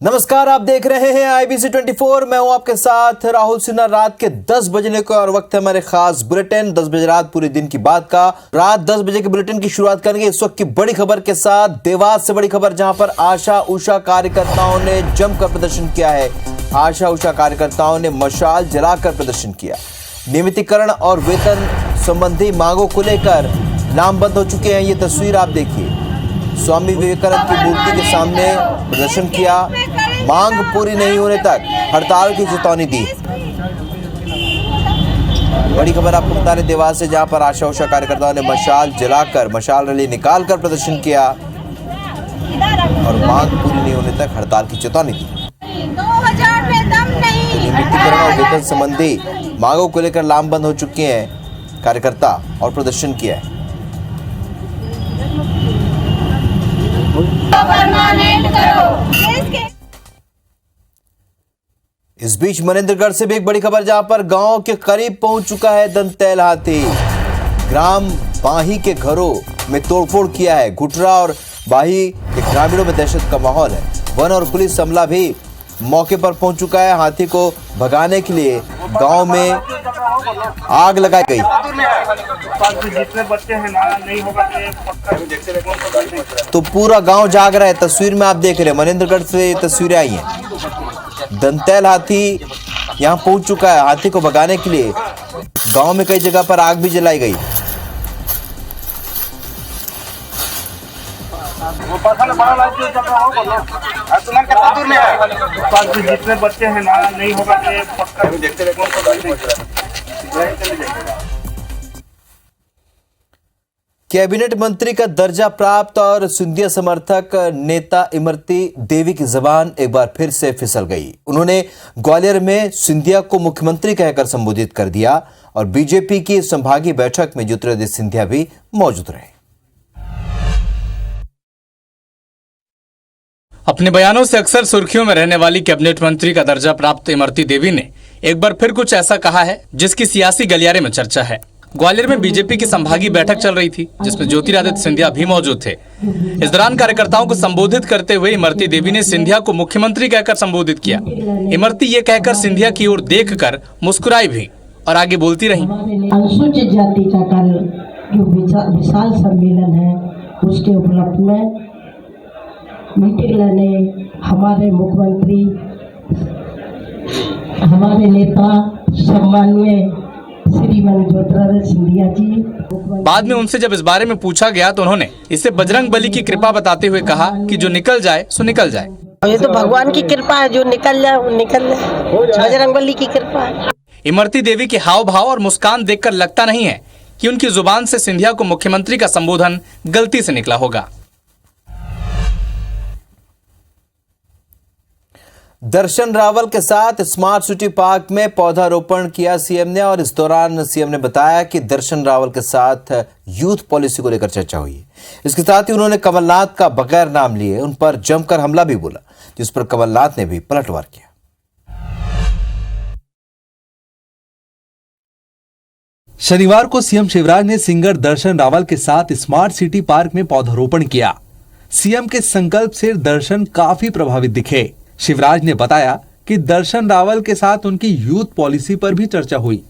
नमस्कार, आप देख रहे हैं IBC 24। मैं हूं आपके साथ राहुल सिन्हा। रात के 10 बजने को और वक्त है हमारे खास बुलेटिन 10 बजे रात पूरे दिन की बात का। रात 10 बजे के बुलेटिन की शुरुआत करेंगे इस वक्त की बड़ी खबर के साथ। देवास से बड़ी खबर, जहां पर आशा उषा कार्यकर्ताओं ने जमकर प्रदर्शन किया है। आशा उषा कार्यकर्ताओं ने मशाल जलाकर प्रदर्शन किया। नियमितीकरण और वेतन संबंधी मांगों को लेकर लामबंद हो चुके हैं। ये तस्वीर आप देखिए, स्वामी विवेकानंद की मूर्ति के सामने प्रदर्शन किया। मांग पूरी नहीं होने तक हड़ताल की चेतावनी दी। बड़ी खबर आपको बता रहे देवास से, जहां पर आशा उषा कार्यकर्ताओं ने मशाल जलाकर, मशाल रैली निकालकर प्रदर्शन किया और मांग पूरी नहीं होने तक हड़ताल की चेतावनी दी। 2000 में दम नहीं। नियमितीकरण और वेतन संबंधी मांगों को लेकर लामबंद हो चुके हैं कार्यकर्ता और प्रदर्शन किया है। इस बीच मनेंद्रगढ़ से भी एक बड़ी खबर, जहां पर गांव के करीब पहुंच चुका है दंतैल हाथी। ग्राम बाही के घरों में तोड़फोड़ किया है। घुटरा और बाही के ग्रामीणों में दहशत का माहौल है। वन और पुलिस अमला भी मौके पर पहुंच चुका है। हाथी को भगाने के लिए गांव में आग लगाई गई। जितने बच्चे हैं ना नहीं होगा तो पूरा गांव जाग रहा है। तस्वीर में आप देख रहे हैं, मनेंद्रगढ़ से तस्वीरें आई हैं। दंतैल हाथी यहां पहुंच चुका है। हाथी को भगाने के लिए गांव में कई जगह पर आग भी जलाई गई। जितने बच्चे हैं ना नहीं होगा कैबिनेट मंत्री का दर्जा प्राप्त और सिंधिया समर्थक नेता इमरती देवी की जबान एक बार फिर से फिसल गई। उन्होंने ग्वालियर में सिंधिया को मुख्यमंत्री कहकर संबोधित कर दिया और बीजेपी की संभागीय बैठक में ज्योतिरादित्य सिंधिया भी मौजूद रहे। अपने बयानों से अक्सर सुर्खियों में रहने वाली कैबिनेट मंत्री का दर्जा प्राप्त इमरती देवी ने एक बार फिर कुछ ऐसा कहा है जिसकी सियासी गलियारे में चर्चा है। ग्वालियर में बीजेपी की संभागीय बैठक चल रही थी, जिसमें ज्योतिरादित्य सिंधिया भी मौजूद थे। इस दौरान कार्यकर्ताओं को संबोधित करते हुए इमरती देवी ने सिंधिया को मुख्यमंत्री कहकर संबोधित किया। इमरती ये कहकर सिंधिया की ओर देखकर मुस्कुराई भी और आगे बोलती रही। अनुसूचित जाति का कल जो विशाल सम्मेलन है, उसके उपलक्ष्य में मीटिंग लेने हमारे मुख्यमंत्री, हमारे नेता सम्माननीय श्रीमान ज्योतिरादित्य सिंधिया जी। बाद में उनसे जब इस बारे में पूछा गया तो उन्होंने इसे बजरंग बली की कृपा बताते हुए कहा कि जो निकल जाए सो निकल जाए। ये तो भगवान की कृपा है, जो निकल जाए वो निकल जाए, बजरंग बली की कृपा है। इमरती देवी के हाव भाव और मुस्कान देखकर लगता नहीं है कि उनकी जुबान से सिंधिया को मुख्यमंत्री का संबोधन गलती से निकला होगा। दर्शन रावल के साथ स्मार्ट सिटी पार्क में पौधारोपण किया सीएम ने, और इस दौरान सीएम ने बताया कि दर्शन रावल के साथ यूथ पॉलिसी को लेकर चर्चा हुई है। इसके साथ ही उन्होंने कमलनाथ का बगैर नाम लिए उन पर जमकर हमला भी बोला, जिस पर कमलनाथ ने भी पलटवार किया। शनिवार को सीएम शिवराज ने सिंगर दर्शन रावल के साथ स्मार्ट सिटी पार्क में पौधारोपण किया। सीएम के संकल्प से दर्शन काफी प्रभावित दिखे। शिवराज ने बताया कि दर्शन रावल के साथ उनकी यूथ पॉलिसी पर भी चर्चा हुई।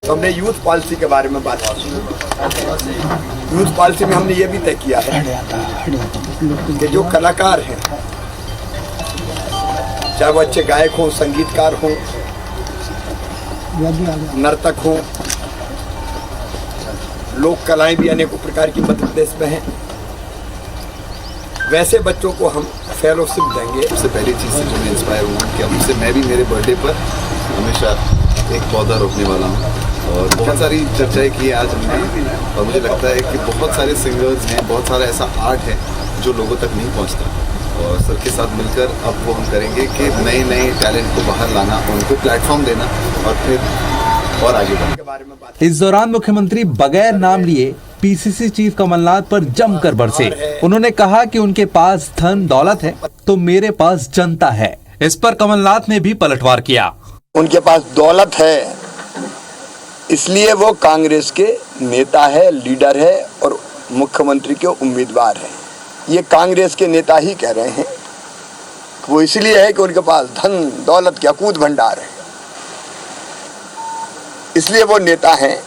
हमने यूथ पॉलिसी के बारे में बात की। यूथ पॉलिसी में हमने ये भी तय किया है कि जो कलाकार हैं, चाहे वो अच्छे गायक हों, संगीतकार हों, नर्तक हों, लोक कलाएं भी अनेकों प्रकार की मध्य प्रदेश में हैं, वैसे बच्चों को हम फेलोशिप देंगे। सबसे पहली चीज़ से जो मैं इंस्पायर हुआ कि अब से मैं भी मेरे बर्थडे पर हमेशा एक पौधा रोपने वाला हूँ। और बहुत सारी चर्चाएं की आज हमने, और मुझे लगता है कि बहुत सारे सिंगर्स हैं, बहुत सारा ऐसा आर्ट है जो लोगों तक नहीं पहुँचता, और सबके साथ मिलकर अब वो हम करेंगे कि नए नए टैलेंट को बाहर लाना, उनको प्लेटफॉर्म देना और फिर और आगे बढ़ना। इस दौरान मुख्यमंत्री बगैर नाम लिए पीसीसी चीफ कमलनाथ पर जमकर बरसे। उन्होंने कहा कि उनके पास धन दौलत है तो मेरे पास जनता है। इस पर कमलनाथ ने भी पलटवार किया। उनके पास दौलत है, इसलिए वो कांग्रेस के नेता है, लीडर है और मुख्यमंत्री के उम्मीदवार हैं। ये कांग्रेस के नेता ही कह रहे हैं। वो इसलिए है कि उनके पास धन दौलत के अकूत भंडार है, इसलिए वो नेता हैं।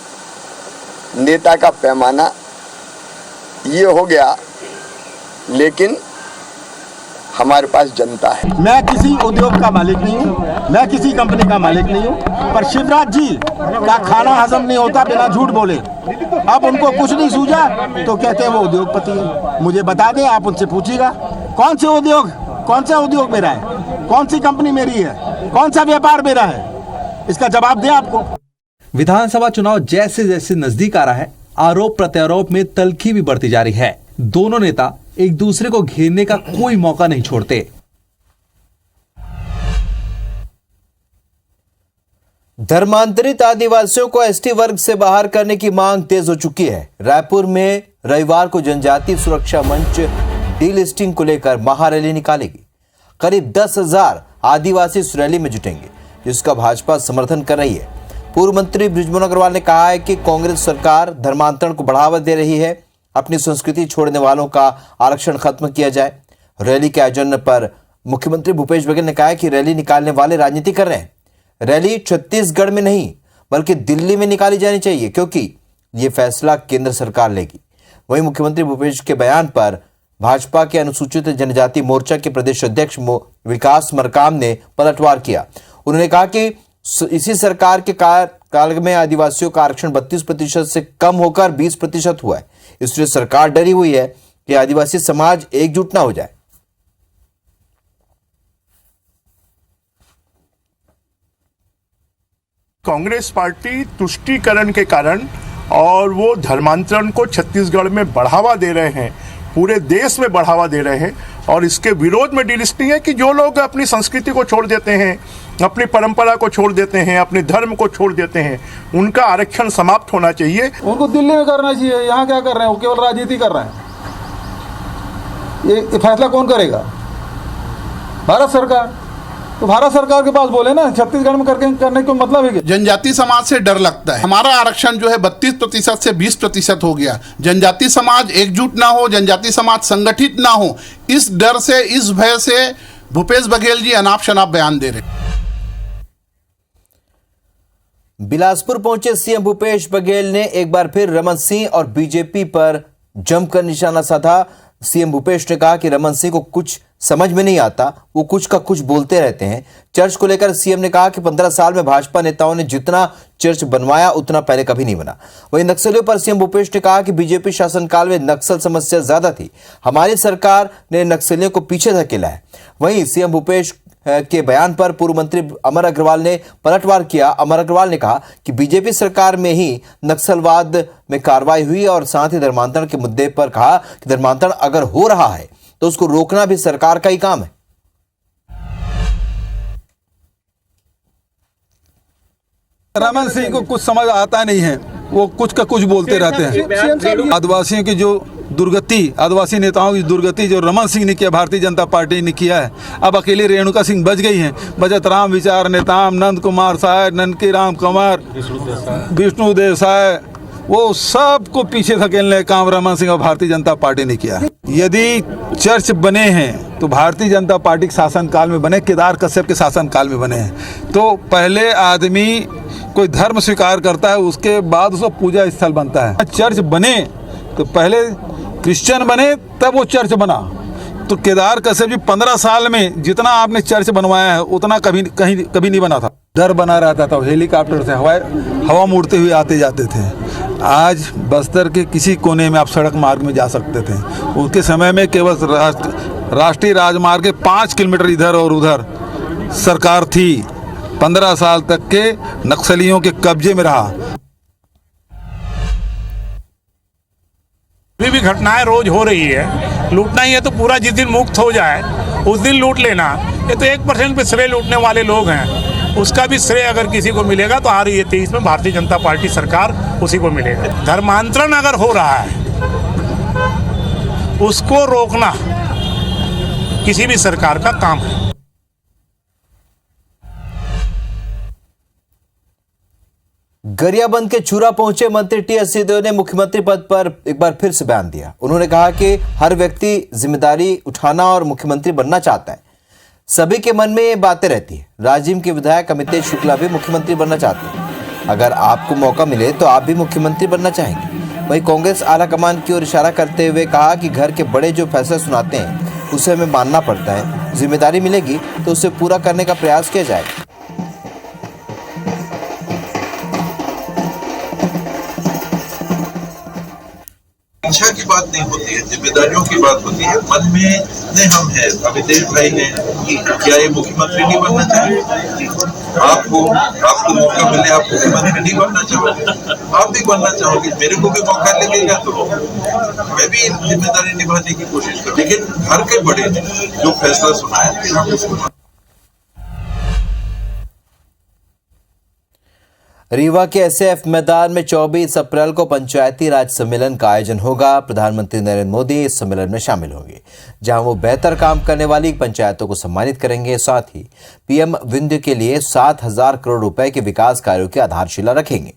नेता का पैमाना ये हो गया, लेकिन हमारे पास जनता है। मैं किसी उद्योग का मालिक नहीं हूँ, मैं किसी कंपनी का मालिक नहीं हूँ, पर शिवराज जी का खाना हजम नहीं होता बिना झूठ बोले। अब उनको कुछ नहीं सूझा तो कहते हैं वो उद्योगपति है। मुझे बता दें, आप उनसे पूछिएगा कौन सा उद्योग मेरा है, कौन सी कंपनी मेरी है, कौन सा व्यापार मेरा है, इसका जवाब दें आपको। विधानसभा चुनाव जैसे जैसे नजदीक आ रहा है, आरोप प्रत्यारोप में तल्खी भी बढ़ती जा रही है। दोनों नेता एक दूसरे को घेरने का कोई मौका नहीं छोड़ते। धर्मांतरित आदिवासियों को एसटी वर्ग से बाहर करने की मांग तेज हो चुकी है। रायपुर में रविवार को जनजातीय सुरक्षा मंच डीलिस्टिंग को लेकर महारैली निकालेगी। करीब 10,000 आदिवासी इस रैली में जुटेंगे, जिसका भाजपा समर्थन कर रही है। पूर्व मंत्री बृजमोहन अग्रवाल ने कहा है कि कांग्रेस सरकार धर्मांतरण को बढ़ावा दे रही है, अपनी संस्कृति छोड़ने वालों का आरक्षण खत्म किया जाए। रैली के आयोजन पर मुख्यमंत्री भूपेश बघेल ने कहा है कि रैली निकालने वाले राजनीति कर रहे हैं। रैली छत्तीसगढ़ में नहीं बल्कि दिल्ली में निकाली जानी चाहिए, क्योंकि ये फैसला केंद्र सरकार लेगी। वहीं मुख्यमंत्री भूपेश के बयान पर भाजपा के अनुसूचित जनजाति मोर्चा के प्रदेश अध्यक्ष विकास मरकाम ने पलटवार किया। उन्होंने कहा कि इसी सरकार के काल में आदिवासियों का आरक्षण 32% से कम होकर 20% हुआ है, इसलिए सरकार डरी हुई है कि आदिवासी समाज एकजुट ना हो जाए। कांग्रेस पार्टी तुष्टीकरण के कारण और वो धर्मांतरण को छत्तीसगढ़ में बढ़ावा दे रहे हैं, पूरे देश में बढ़ावा दे रहे हैं, और इसके विरोध में डीलिस्टिंग है कि जो लोग अपनी संस्कृति को छोड़ देते हैं, अपनी परंपरा को छोड़ देते हैं, अपने धर्म को छोड़ देते हैं, उनका आरक्षण समाप्त होना चाहिए। उनको दिल्ली में करना चाहिए, यहाँ क्या कर रहे हैं, वो केवल राजनीति कर रहे हैं। ये फैसला कौन करेगा? भारत सरकार। तो भारत सरकार के पास बोले ना, छत्तीसगढ़ में करने का मतलब है कि जनजाति समाज से डर लगता है। हमारा आरक्षण जो है 32% से 20% हो गया। जनजाति समाज एकजुट ना हो, जनजाति समाज संगठित ना हो, इस डर से, इस भय से भूपेश बघेल जी अनाप शनाप बयान दे रहे। बिलासपुर पहुंचे सीएम भूपेश बघेल ने एक बार फिर रमन सिंह और बीजेपी पर जमकर निशाना साधा। सीएम भूपेश ने कहा कि रमन सिंह को कुछ समझ में नहीं आता, वो कुछ का कुछ बोलते रहते हैं। चर्च को लेकर सीएम ने कहा कि 15 साल में भाजपा नेताओं ने जितना चर्च बनवाया उतना पहले कभी नहीं बना। वहीं नक्सलियों पर सीएम भूपेश ने कहा कि बीजेपी शासनकाल में नक्सल समस्या ज्यादा थी, हमारी सरकार ने नक्सलियों को पीछे धकेला है। वहीं सीएम भूपेश के बयान पर पूर्व मंत्री अमर अग्रवाल ने पलटवार किया। अमर अग्रवाल ने कहा कि बीजेपी सरकार में ही नक्सलवाद में कार्रवाई हुई और साथ ही धर्मांतरण के मुद्दे पर कहा कि धर्मांतरण अगर हो रहा है तो उसको रोकना भी सरकार का ही काम है। रमन सिंह को कुछ समझ आता नहीं है, वो कुछ का कुछ बोलते रहते हैं। आदिवासियों की जो दुर्गति, आदिवासी नेताओं की दुर्गति जो रमन सिंह ने किया, भारतीय जनता पार्टी ने किया है, अब अकेले रेणुका सिंह बच गई हैं। बचत राम विचार नेताम, नंद कुमार साय, ननकी राम कंवर, विष्णु देसाई, वो सबको पीछे धकेलने का काम रमन सिंह और भारतीय जनता पार्टी ने किया है। यदि चर्च बने हैं तो भारतीय जनता पार्टी के शासनकाल में बने, केदार कश्यप के शासनकाल में बने हैं। तो पहले आदमी कोई धर्म स्वीकार करता है, उसके बाद उसका पूजा स्थल बनता है। चर्च बने तो पहले क्रिश्चियन बने, तब वो चर्च बना। तो केदार कश्यप जी 15 साल में जितना आपने चर्च बनवाया है उतना कभी नहीं बना था। डर बना रहता था, हेलीकॉप्टर से हवा मुड़ते हुए आते जाते थे। आज बस्तर के किसी कोने में आप सड़क मार्ग में जा सकते थे। उनके समय में केवल राष्ट्रीय राजमार्ग के 5 किलोमीटर इधर और उधर सरकार थी। 15 साल तक के नक्सलियों के कब्जे में रहा। अभी भी घटनाएं रोज हो रही है। लूटना ही है तो पूरा जिस दिन मुक्त हो जाए उस दिन लूट लेना। ये तो 1% पे श्रेय लूटने वाले लोग हैं, उसका भी श्रेय अगर किसी को मिलेगा तो आ रही है 23 में भारतीय जनता पार्टी सरकार, उसी को मिलेगा। धर्मांतरण अगर हो रहा है उसको रोकना किसी भी सरकार का काम है। गरियाबंद के चूरा पहुंचे मंत्री टी.एस. सिंहदेव ने मुख्यमंत्री पद पर एक बार फिर से बयान दिया। उन्होंने कहा कि हर व्यक्ति जिम्मेदारी उठाना और मुख्यमंत्री बनना चाहता है। सभी के मन में ये बातें रहती है। राजिम के विधायक अमितेश शुक्ला भी मुख्यमंत्री बनना चाहते हैं। अगर आपको मौका मिले तो आप भी मुख्यमंत्री बनना चाहेंगे। वहीं कांग्रेस आला कमान की ओर इशारा करते हुए कहा कि घर के बड़े जो फैसले सुनाते हैं उसे हमें मानना पड़ता है। जिम्मेदारी मिलेगी तो उसे पूरा करने का प्रयास किया जाएगा। इच्छा की बात नहीं होती है, जिम्मेदारियों की बात होती है। मन में ने हम हैं, अमितेश भाई हैं कि क्या ये मुख्यमंत्री नहीं बनना चाहिए? आपको मौका मिले, आप मुख्यमंत्री नहीं बनना चाहोगे? आप भी बनना चाहोगे, मेरे को भी मौका लगेगा तो मैं भी जिम्मेदारी निभाने की कोशिश करूँ। लेकिन घर के बड़े ने जो फैसला सुनाया कि हम उसको रीवा के एसएफ मैदान में 24 अप्रैल को पंचायती राज सम्मेलन का आयोजन होगा। प्रधानमंत्री नरेंद्र मोदी इस सम्मेलन में शामिल होंगे, जहां वो बेहतर काम करने वाली पंचायतों को सम्मानित करेंगे। साथ ही पीएम विंध्य के लिए 7,000 करोड़ रुपए के विकास कार्यों की आधारशिला रखेंगे।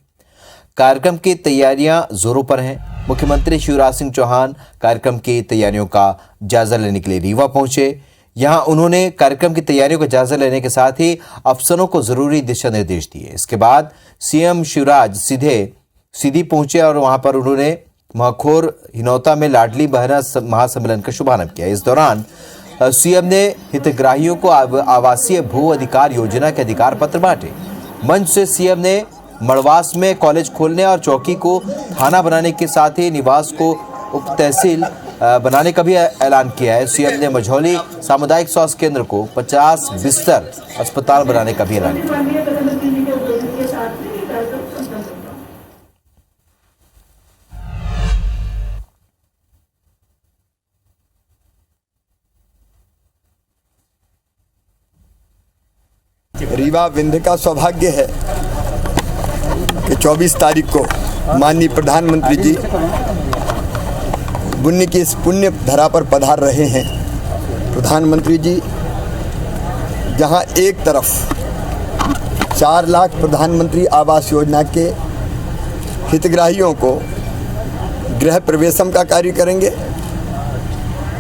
कार्यक्रम की तैयारियां जोरों पर हैं। मुख्यमंत्री शिवराज सिंह चौहान कार्यक्रम की तैयारियों का जायजा लेने के लिए रीवा पहुंचे। यहां उन्होंने कार्यक्रम की तैयारियों का जायजा लेने के साथ ही अफसरों को जरूरी दिशा निर्देश दिए। इसके बाद सीएम शिवराज सीधी पहुंचे और वहां पर उन्होंने महखोर हिनौता में लाडली बहना महासम्मेलन का शुभारंभ किया। इस दौरान सीएम ने हितग्राहियों को आवासीय भू अधिकार योजना के अधिकार पत्र बांटे। मंच से सीएम ने मड़वास में कॉलेज खोलने और चौकी को थाना बनाने के साथ ही निवास को उप तहसील बनाने का भी ऐलान किया है। सीएम ने मझौली सामुदायिक स्वास्थ्य केंद्र को 50 बिस्तर अस्पताल बनाने का भी ऐलान किया। रीवा विंध्य का सौभाग्य है कि 24 तारीख को माननीय प्रधानमंत्री जी पुण्य की इस पुण्य धरा पर पधार रहे हैं। प्रधानमंत्री जी जहां एक तरफ 4 लाख प्रधानमंत्री आवास योजना के हितग्राहियों को गृह प्रवेशम का कार्य करेंगे,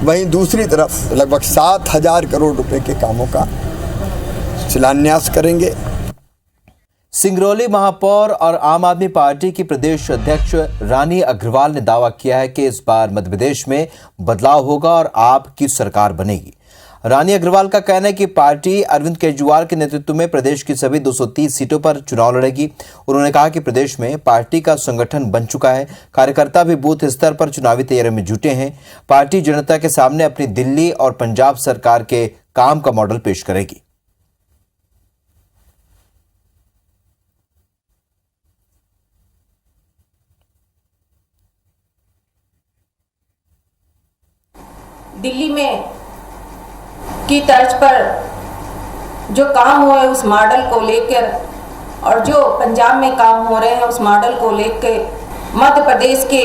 वहीं दूसरी तरफ लगभग 7,000 करोड़ रुपए के कामों का शिलान्यास करेंगे। सिंगरौली महापौर और आम आदमी पार्टी की प्रदेश अध्यक्ष रानी अग्रवाल ने दावा किया है कि इस बार मध्य प्रदेश में बदलाव होगा और आप की सरकार बनेगी। रानी अग्रवाल का कहना है कि पार्टी अरविंद केजरीवाल के नेतृत्व में प्रदेश की सभी 230 सीटों पर चुनाव लड़ेगी। उन्होंने कहा कि प्रदेश में पार्टी का संगठन बन चुका है, कार्यकर्ता भी बूथ स्तर पर चुनावी तैयारी में जुटे हैं। पार्टी जनता के सामने अपनी दिल्ली और पंजाब सरकार के काम का मॉडल पेश करेगी। दिल्ली में की तर्ज पर जो काम हुए उस मॉडल को लेकर और जो पंजाब में काम हो रहे हैं उस मॉडल को लेकर मध्य प्रदेश के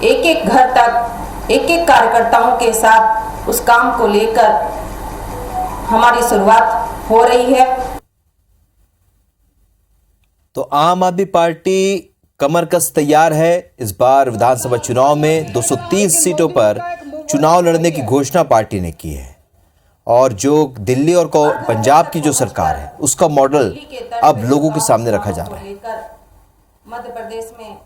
एक एक घर तक एक एक कार्यकर्ताओं के साथ उस काम को लेकर हमारी शुरुआत हो रही है। तो आम आदमी पार्टी कमर कस तैयार है। इस बार विधानसभा चुनाव में 230 सीटों पर चुनाव लड़ने की घोषणा पार्टी ने की है और जो दिल्ली और पंजाब की जो सरकार है उसका मॉडल अब लोगों के सामने रखा जा रहा है। मध्य प्रदेश में